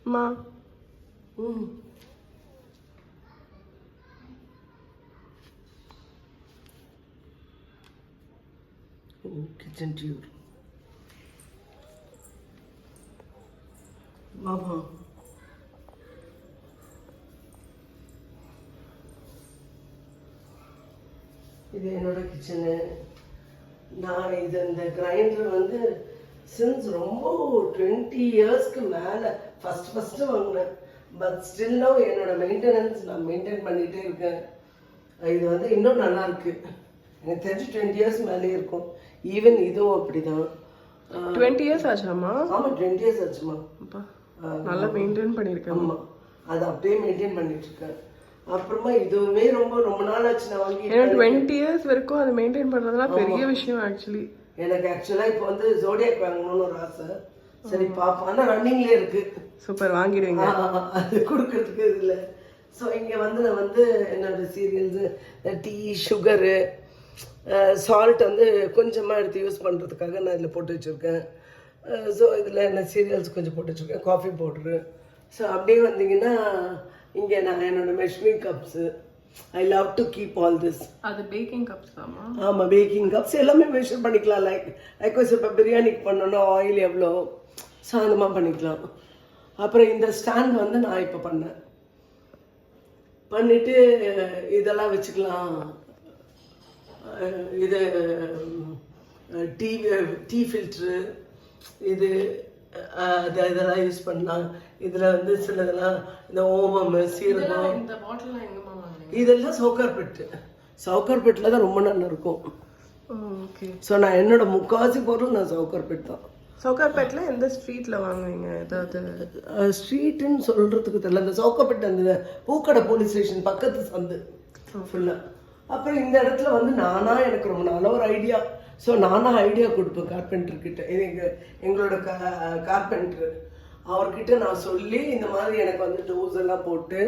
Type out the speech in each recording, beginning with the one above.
அம்மா kitchen your மாமா இது என்னோட கிச்சனு. நான் இது இந்த கிரைண்டர் வந்து சின்ஸ் ரொம்ப 20 இயர்ஸ்க்கு மேலே ஃபஸ்ட்டு வாங்கினேன். பட் ஸ்டில் நோ என்னோட மெயின்டெனன்ஸ் நான் மெயின்டைன் பண்ணிகிட்டே இருக்கேன். இது வந்து இன்னும் நல்லா இருக்கு. எனக்கு தெரிஞ்சு 20 இயர்ஸ் மேலே இருக்கும். ஈவன் இதுவும் அப்படிதான். 20 இயர்ஸ் ஆச்சாமா? ஆமாம் 20 இயர்ஸ் ஆச்சுமா. நல்லா மெயின்டைன் பண்ணியிருக்கேன். ஆமாம், அதை அப்படியே மெயின்டைன் பண்ணிட்டு இருக்கேன். அப்புறமா இதுவுமே ரொம்ப ரொம்ப நாள் ஆச்சு நான் வாங்கி. 20 இயர்ஸ் வரைக்கும் அதை மெயின்டைன் பண்ணுறதுலாம் பெரிய விஷயம் ஆக்சுவலி. எனக்கு ஆக்சுவலாக இப்போ வந்து ஜோடியாக் வாங்கணும்னு ஒரு ஆசை. சரி பார்ப்போம், ஆனால் ரன்னிங்லேயே இருக்கு. சூப்பர், வாங்கிடுவீங்க. அது கொடுக்கறதுக்கு இல்லை. ஸோ இங்கே வந்து நான் வந்து என்னோட சீரியல்ஸு, டீ, சுகரு, சால்ட் வந்து கொஞ்சமாக எடுத்து யூஸ் பண்ணுறதுக்காக நான் இதில் போட்டு வச்சுருக்கேன். ஸோ இதில் என்ன சீரியல்ஸ் கொஞ்சம் போட்டு வச்சுருக்கேன், காஃபி பவுட்ரு. ஸோ அப்படியே வந்தீங்கன்னா இங்கே நான் என்னோட measuring cups, I love to keep all this. அது பேக்கிங் கப்ஸ் தாமா? ஆமாம், பேக்கிங் கப்ஸ் எல்லாமே மெஷர் பண்ணிக்கலாம். லைக்வைஸ் இப்போ பிரியாணிக்கு பண்ணோன்னா ஆயில் எவ்வளோ, ஸோ அந்த மாதிரி பண்ணிக்கலாம். அப்புறம் இந்த ஸ்டாண்ட் வந்து நான் இப்போ பண்ணிவிட்டு இதெல்லாம் வச்சுக்கலாம். இது டீ ஃபில்ட்ரு, இது இதெல்லாம் யூஸ் பண்ணலாம். இதில் வந்து சிலதெல்லாம் இந்த ஓமம், சீரகம், இதெல்லாம் சவுக்கார்பேட்டில் தான் ரொம்ப நல்லா இருக்கும். ஓகே. ஸோ நான் என்னோட முக்காவாசி பொருள் நான் சவுக்கார்பேட் தான். சவுக்கார்பேட்டில் எந்த ஸ்ட்ரீட்டில் வாங்குவீங்க? ஏதாவது ஸ்ட்ரீட்டுன்னு சொல்கிறதுக்கு தெரியல. அந்த சவுக்கார்பேட் அந்த பூக்கடை போலீஸ் ஸ்டேஷன் பக்கத்து சந்து ஃபுல்லாக. அப்புறம் இந்த இடத்துல வந்து எனக்கு ரொம்ப நல்ல ஒரு ஐடியா. ஸோ நானாக ஐடியா கொடுப்பேன் கார்பெண்டர்கிட்ட. இது எங்களோட கார்பெண்டர், அவர்கிட்ட நான் சொல்லி இந்த மாதிரி எனக்கு வந்து டோஸ் எல்லாம் போட்டு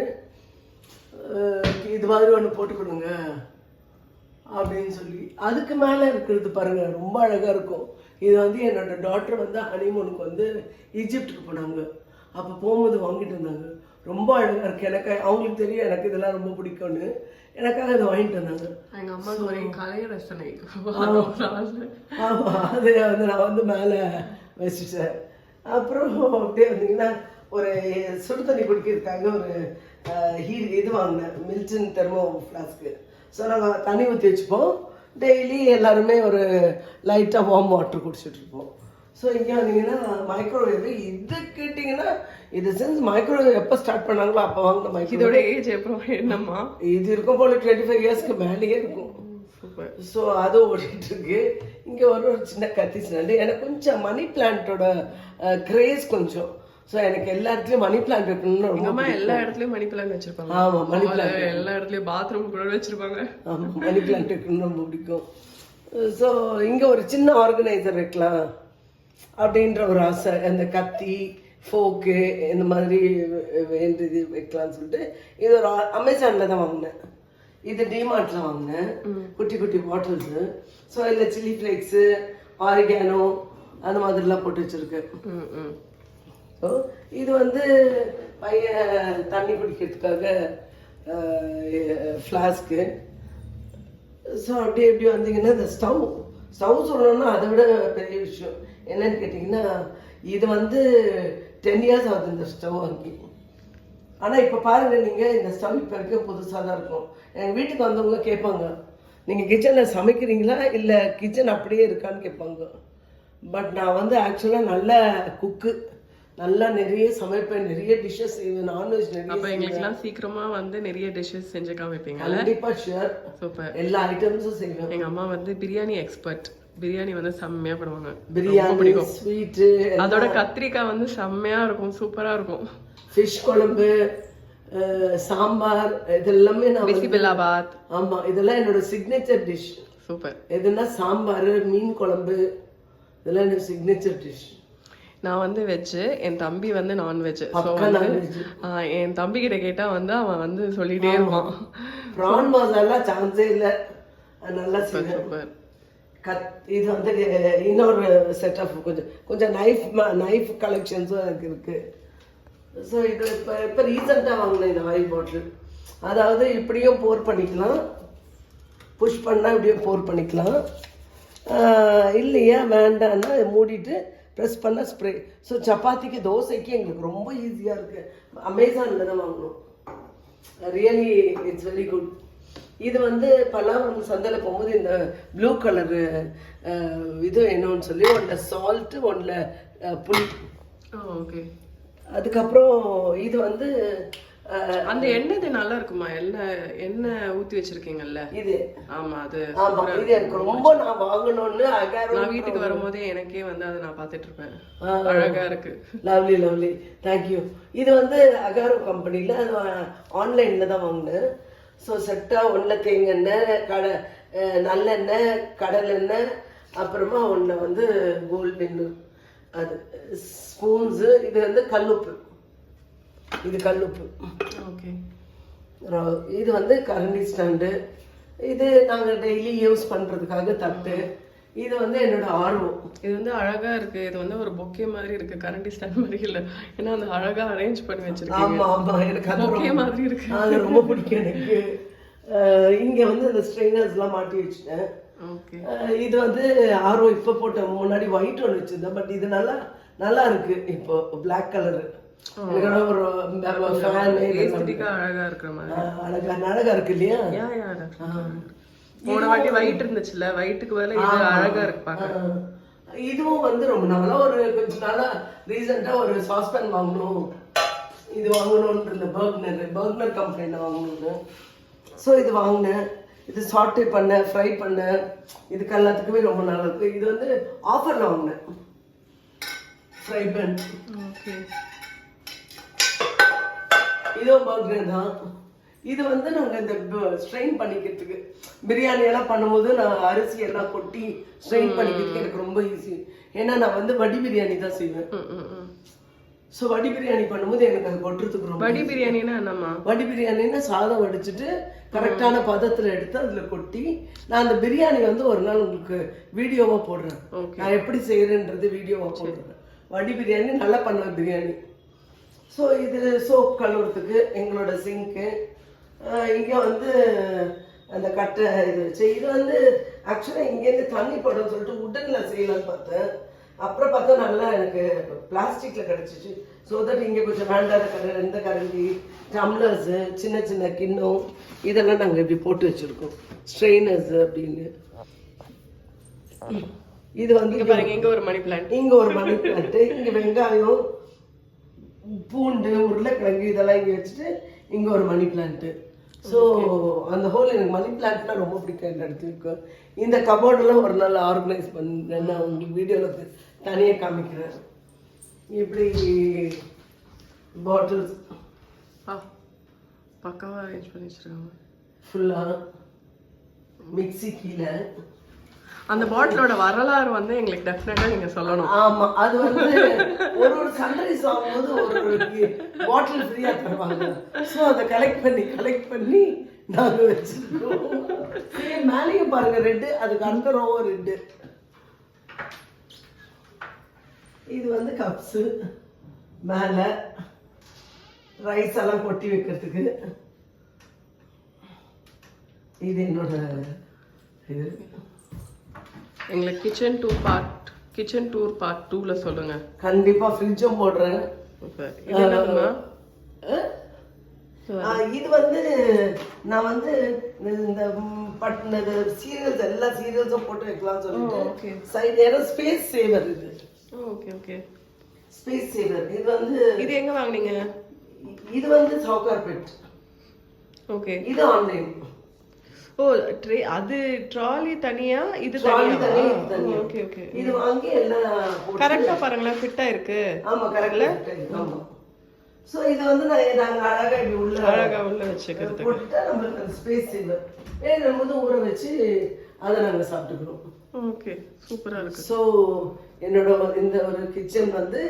இது மாதிரி ஒன்று போட்டு கொடுங்க அப்படின்னு சொல்லி. அதுக்கு மேலே இருக்கிறது பாருங்க, ரொம்ப அழகாக இருக்கும். இது வந்து என்னோட டாக்டர் வந்து ஹனிமூனுக்கு வந்து ஈஜிப்டுக்கு போனாங்க. அப்போ போகும்போது வாங்கிட்டு வந்தாங்க. ரொம்ப அழகாக இருக்குது. எனக்கு அவங்களுக்கு தெரியும் எனக்கு இதெல்லாம் ரொம்ப பிடிக்கும்னு, எனக்காக அதை வாங்கிட்டு வந்தாங்க. எங்கள் அம்மாவுக்கு ஒரே கலைய ரசனை. ஆமாம், அதை வந்து நான் வந்து மேலே வச்சுட்டேன். அப்புறம் அப்படியே வந்தீங்கன்னா ஒரு சுடு தண்ணி குடிக்கிறதுக்காக ஒரு இது வாங்கினேன், மில்டன் தெர்மோ ஃப்ளாஸ்க்கு. ஸோ நாங்கள் தண்ணி ஊற்றி வச்சுப்போம். டெய்லி எல்லாருமே ஒரு லைட்டாக வார்ம் வாட்டர் குடிச்சிட்டு இருப்போம். ஸோ இங்கே வந்தீங்கன்னா மைக்ரோவேவ். இது கேட்டிங்கன்னா இது சென்ஸ் மைக்ரோவேவ் எப்போ ஸ்டார்ட் பண்ணாங்களோ அப்போ வாங்கின மைக்ரோவேவ். இதோட ஏஜ் அப்புறம் என்னம்மா? இது இருக்கும் போல 25 இயர்ஸ்க்கு மேலேயே இருக்கும். சூப்பர். ஸோ அது ஓடிட்டு இருக்கு. இங்கே ஒரு சின்ன கத்தி ஸ்டாண்டு. எனக்கு கொஞ்சம் மணி பிளான்ட்டோட கிரேஸ் கொஞ்சம். ஸோ எனக்கு எல்லா இடத்துலையும் மணி பிளான்ட் இருக்கணும்னு ரொம்ப. அம்மா எல்லா இடத்துலையும் மணி பிளான்ட் வச்சிருப்பாங்க. ஆமாம், மணி பிளான்ட் எல்லா இடத்துலையும் பாத்ரூம் கூட வச்சிருப்பாங்க. ஆமாம், மணி பிளான்ட் இருக்கணும்னு ரொம்ப பிடிக்கும். ஸோ இங்கே ஒரு சின்ன ஆர்கனைசர் வைக்கலாம் அப்படின்ற ஒரு ஆசை. அந்த கத்தி, ஃபோக்கு இந்த மாதிரி வேண்டியது வைக்கலாம்னு சொல்லிட்டு இது ஒரு அமேசானில் தான் வாங்கினேன். இது டிமார்ட்டில் வாங்கினேன், குட்டி குட்டி பாட்டில்ஸு. ஸோ இதில் சில்லி ஃப்ளேக்ஸு, ஆரிகானோ அந்த மாதிரிலாம் போட்டு வச்சுருக்கேன். ஸோ இது வந்து பையன் தண்ணி குடிக்கிறதுக்காக ஃப்ளாஸ்க்கு. ஸோ அப்படியே எப்படி வந்தீங்கன்னா இந்த ஸ்டவ் சொல்லணும்னா அதை விட பெரிய விஷயம் என்னன்னு கேட்டிங்கன்னா, இது வந்து 10 இயர்ஸ் ஆகுது இந்த ஸ்டவ் வாங்கி. ஆனால் இப்போ பாருங்கள், நீங்கள் இந்த ஸ்டவ் இப்போ இருக்க புதுசாக தான் இருக்கும். எங்கள் வீட்டுக்கு வந்தவங்க கேட்பாங்க, நீங்கள் கிச்சனில் சமைக்கிறீங்களா இல்லை கிச்சன் அப்படியே இருக்கான்னு கேட்பாங்க. பட் நான் வந்து ஆக்சுவலாக நல்ல குக்கு, நல்லா நிறைய சமைப்பேன், நிறைய டிஷ்ஷஸ் செய்வேன், நான்வெஜ் நிறைய. அப்போ எங்களுக்குலாம் சீக்கிரமா வந்து நிறைய டிஷ்ஷஸ் செஞ்சு காமிப்பீங்க. கண்டிப்பாக ஷுர். சூப்பர். எல்லா ஐட்டம்ஸும் செய்வேன். எங்கள் அம்மா வந்து பிரியாணி எக்ஸ்பர்ட். பிரியாணி வந்து செம்மையா பண்ணுவாங்க. பிரியாணி, ஸ்வீட்டு, அதோட கத்திரிக்காய் வந்து செம்மையா இருக்கும், சூப்பரா இருக்கும். ஃபிஷ் குழம்பு, சாம்பார், இதெல்லாமே நான் பிசிபெல்லாபாத். ஆமாம், இதெல்லாம் என்னோட சிக்னேச்சர் டிஷ். சூப்பர். எதுனா சாம்பார், மீன் குழம்பு, இதெல்லாம் என்னோட சிக்னேச்சர் டிஷ். நான் வந்து வெஜ்ஜு, என் தம்பி வந்து நான்வெஜ். ஸோ என் தம்பி கிட்ட கேட்டா வந்து அவன் வந்து சொல்லிட்டே இருப்பான். ப்ரான் மசாலா சான்ஸே இல்லை, நல்லா சூப்பர். இது வந்து இன்னொரு செட் ஆஃப் கொஞ்சம் நைஃப் கலெக்ஷன்ஸும் எனக்கு இருக்கு. ஸோ இது இப்போ ரீசெண்டாக வாங்கினேன் இந்த ஆயில் பாட்டில். அதாவது இப்படியும் போர் பண்ணிக்கலாம், புஷ் பண்ணால் இப்படியும் போர் பண்ணிக்கலாம், இல்லையா வேண்டான்னா மூடிட்டு ப்ரெஸ் பண்ண ஸ்ப்ரே. ஸோ சப்பாத்திக்கு தோசைக்கு எங்களுக்கு ரொம்ப ஈஸியாக இருக்குது. அமேசானில் தான் வாங்கணும். Really it's very good. இது வந்து பல்லாவரம் சந்தையில் போகும்போது இந்த ப்ளூ கலரு இது என்னன்னு சொல்லி ஒன்றில் சால்ட்டு ஒன்றில் புளி. ஓகே. அதுக்கப்புறம் இது வந்து அந்த எண்ணெய் நல்லா இருக்குமா? எண்ணெய் ஊத்தி வச்சிருக்கீங்கல்ல இது? ஆமா, அது இது எனக்கு ரொம்ப நான் வாங்கணும்னு நான் வீட்டுக்கு வரும்போதே எனக்கே வந்து அதை நான் பார்த்துட்டு இருப்பேன். அழகா இருக்கு. Lovely lovely, thank you. இது வந்து அகாரோ கம்பெனியில் ஆன்லைனில் தான் வாங்கினேன். ஸோ செட்டாக ஒன்றில் தேங்காய் நல்லெண்ணெய், கடலெண்ணெய், அப்புறமா ஒன்றை வந்து கோல்டு அது ஸ்பூன்ஸு. இது வந்து கல்லுப்பு, இது கல்லுப்பு. ஓகே. இது வந்து கரண்டி ஸ்டாண்டு. இது நாங்கள் டெய்லி யூஸ் பண்ணுறதுக்காக தட்டு. இது வந்து என்னோட ஆர்வம். இது வந்து அழகா இருக்கு. இது வந்து ஒரு பொக்கே மாதிரி இருக்கு, கரண்டி ஸ்டாண்ட் மாதிரி இல்லை. ஏன்னா அந்த அழகா அரேஞ்ச் பண்ணி வச்சிருக்கீங்க. ஆமாம் ஆமாம், எனக்கு அது பொக்கே மாதிரி இருக்கு. அது ரொம்ப பிடிக்கும் எனக்கு. இங்கே வந்து அந்த ஸ்ட்ரெயினர்ஸ்லாம் மாட்டி வச்சுட்டேன். ஓகே. இது வந்து ஆர்வம் இப்போ போட்ட, முன்னாடி ஒயிட் ஒன்று வச்சுருந்தேன். பட் இது நல்லா இருக்கு. இப்போ பிளாக் கலரு ஒரு அழகா இருக்கிற மாதிரி அழகா இருக்கு இல்லையா? போன வாட்டி ஒயிட் இருந்துச்சுல்ல, ஒயிட்டுக்கு பதிலா இது அழகா இருக்கு பாக்க. இதுவும் வந்து ரொம்ப நாளா கொஞ்ச நாளா ரீசெண்டா ஒரு சாஸ்பேன் வாங்கணும், இது வாங்கணும்னு இருந்த பர்க்னர் கம்பெனில வாங்கணும்னு. ஸோ இது வாங்கினேன். இது சாட்டே பண்ண, ஃப்ரை பண்ண, இதுக்கு எல்லாத்துக்குமே ரொம்ப நல்லா இருக்கு. இது வந்து ஆஃபர்ல வாங்கினேன், ஃப்ரை பேன். ஓகே. இதுவும் பர்கர் தான். இது வந்து நாங்கள் இந்த ஸ்ட்ரெயின் பண்ணிக்கிறதுக்கு, பிரியாணி எல்லாம் பண்ணும்போது நான் அரிசி எல்லாம் கொட்டி ஸ்ட்ரெயின் பண்ணிக்கிறதுக்கு எனக்கு ரொம்ப ஈஸி. ஏன்னா நான் வந்து வடி பிரியாணி தான் செய்வேன். ஸோ வடி பிரியாணி பண்ணும்போது எனக்கு அது கொட்டுறதுக்கு ரொம்ப. வடி பிரியாணின்னா என்னம்மா? வடி பிரியாணின்னா சாதம் வடிச்சிட்டு கரெக்டான பதத்தில் எடுத்து அதில் கொட்டி, நான் அந்த பிரியாணி வந்து ஒரு நாள் உங்களுக்கு வீடியோவாக போடுறேன். நான் எப்படி செய்கிறேன்றது வீடியோவாக போடுறேன். வடி பிரியாணி நல்லா பண்ணுவேன் பிரியாணி. ஸோ இது சோப் கழுவுறதுக்கு எங்களோட சிங்க்கு. இங்கே வந்து அந்த கட்டை இது வச்சு, இது வந்து ஆக்சுவலாக இங்கேருந்து தண்ணி படம் சொல்லிட்டு உடனில் செய்யலான்னு பார்த்தேன். அப்புறம் பார்த்தா நல்லா எனக்கு பிளாஸ்டிக்கில் கிடச்சிச்சு. ஸோ தட் இங்கே கொஞ்சம் வேண்டாத இந்த கரண்டி, டம்ளர்ஸு, சின்ன சின்ன கிண்ணம், இதெல்லாம் நாங்கள் இப்படி போட்டு வச்சுருக்கோம், ஸ்ட்ரெயினர்ஸு அப்படின்னு. இது வந்து பாருங்க, இங்கே ஒரு மணி பிளான்ட், இங்கே ஒரு மணி பிளான்ட்டு, இங்கே வெங்காயம், பூண்டு, உருளைக்கிழங்கு இதெல்லாம் இங்கே வச்சுட்டு இங்கே ஒரு மணி பிளான்ட்டு. ஸோ அந்த ஹோல் எனக்கு மணி பிளான்ட்னா ரொம்ப பிடிக்கும். என்ன எடுத்துருக்கோம். இந்த கபோர்டெல்லாம் ஒரு நாள் ஆர்கனைஸ் பண்ணேன், நான் உங்களுக்கு வீடியோவில் தனியாக காமிக்கிறேன். இப்படி பாட்டில்ஸ் பக்காவாக அரேஞ்ச் பண்ணி வச்சுருக்காங்க ஃபுல்லாக. மிக்சி கீழே. அந்த பாட்டிலோட வரலாறு வந்து எங்களுக்கு டெஃபினட்டா நீங்க சொல்லணும். ஆமா, அது வந்து ஒரு சன்ரைஸ் ஆகும்போது ஒரு பாட்டில் ஃப்ரீயா தருவாங்க. ஸோ அதை கலெக்ட் பண்ணி நாங்க வச்சிருக்கோம். மேலேயும் பாருங்க ரெட்டு, அதுக்கு அந்த ரோவும் ரெட்டு. இது வந்து கப்ஸு, மேலே ரைஸ் எல்லாம் கொட்டி வைக்கிறதுக்கு. இது என்னோட இது. எங்களுக்கு கிச்சன் டூர் பார்ட் 2ல சொல்லுங்க. கண்டிப்பா ஃப்ரிட்ஜும் போடுறேன். இது வந்து நான் வந்து இந்த பட்டினது சீரியல்ஸ், எல்லா சீரியல்ஸும் போட்டு வைக்கலாம் சொல்லிட்டு சைடு ஏன்னா ஸ்பேஸ் சேவர். இது ஓகே ஓகே, ஸ்பேஸ் சேவர். இது எங்க வாங்குனீங்க? இது வந்து சவுகார்பேட். ஓகே. இது ஆன்லைன். ஓ, அது ட்ராலி தனியா, இது தனியா. Okay okay. இது வாங்கி எல்லாம் கரெக்ட்டா பாருங்களா, ஃபிட்டா இருக்கு. ஆமா, கரெக்ட்டா இருக்கு. ஆமா. சோ இது வந்து நாங்க அழகா இப்படி அழகா உள்ள வச்சுக்கிறது போட்டா நமக்கு அந்த ஸ்பேஸ் இல்ல. வேணும்போது ஊற வச்சு அதை நாங்க சாப்பிட்டுக்கிறோம். ஓகே, சூப்பரா இருக்கு. சோ என்னோட இந்த ஒரு கிச்சன் வந்து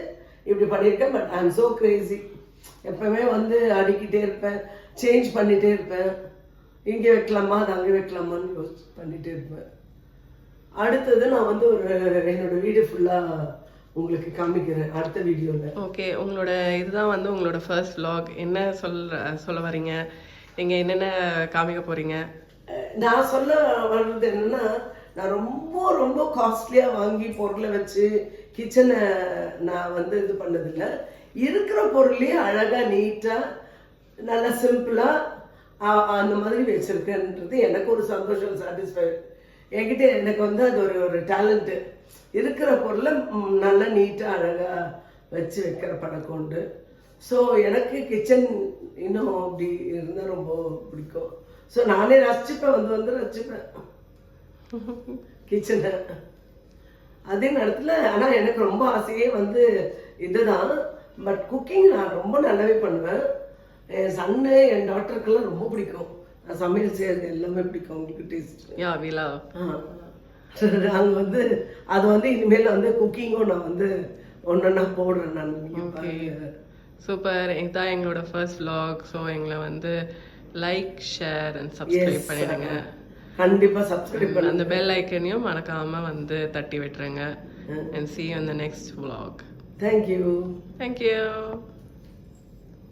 இப்படி பண்ணியிருக்கேன். But I am so crazy. எப்பவுமே வந்து அடிக்கிட்டே இருப்பேன், சேஞ்ச் பண்ணிட்டே இருப்பேன். இங்கே வைக்கலாமா, அது அங்கே வைக்கலாமான்னு பண்ணிகிட்டே இருப்பேன். அடுத்தது நான் வந்து என்னோட வீடு ஃபுல்லாக உங்களுக்கு காமிக்கிறேன் அடுத்த வீடியோல. ஓகே, உங்களோட இதுதான் வந்து உங்களோட ஃபர்ஸ்ட் vlog. என்ன சொல்ல வரீங்க? நீங்க என்னென்ன காமிக்க போறீங்க? நான் சொல்ல வர்றது என்னன்னா, நான் ரொம்ப ரொம்ப காஸ்ட்லியா வாங்கி பொருளை வச்சு கிச்சனை நான் வந்து இது பண்ணதில்ல. இருக்கிற பொருளையே அழகா நீட்டா நல்லா சிம்பிளா அந்த மாதிரி வச்சிருக்கேன்றது எனக்கு ஒரு சந்தோஷம், சாட்டிஸ்ஃபைட். என்கிட்ட எனக்கு வந்து அது ஒரு டேலண்ட்டு. இருக்கிற பொருளை நல்லா நீட்டாக அழகாக வச்சு வைக்கிற பழக்கம் உண்டு. ஸோ எனக்கு கிச்சன் இன்னும் அப்படி இருந்தால் ரொம்ப பிடிக்கும். ஸோ நானே ரசிச்சுப்பேன், வந்து ரசிச்சுப்பேன் கிச்சனை. அதே நேரத்தில் ஆனால் எனக்கு ரொம்ப ஆசையே வந்து இதுதான். பட் குக்கிங் நான் ரொம்ப நல்லாவே பண்ணுவேன். என் சன்னு என் டாக்டருக்கெல்லாம் ரொம்ப பிடிக்கும். நான் சமையல் செய்யறது எல்லாமே பிடிக்கும் அவங்களுக்கு. டேஸ்ட் நாங்கள் வந்து அது வந்து இனிமேல் வந்து குக்கிங்கும் நான் வந்து ஒன்றா போடுறேன் நான். சூப்பர். இதுதான் எங்களோட ஃபர்ஸ்ட் vlog. ஸோ எங்களை வந்து லைக், ஷேர் அண்ட் சப்ஸ்கிரைப் பண்ணிடுங்க. கண்டிப்பாக சப்ஸ்கிரைப் பண்ணி அந்த பெல் ஐக்கனையும் மறக்காம வந்து தட்டி விட்டுருங்க. And see you in the next vlog. Thank you. Thank you.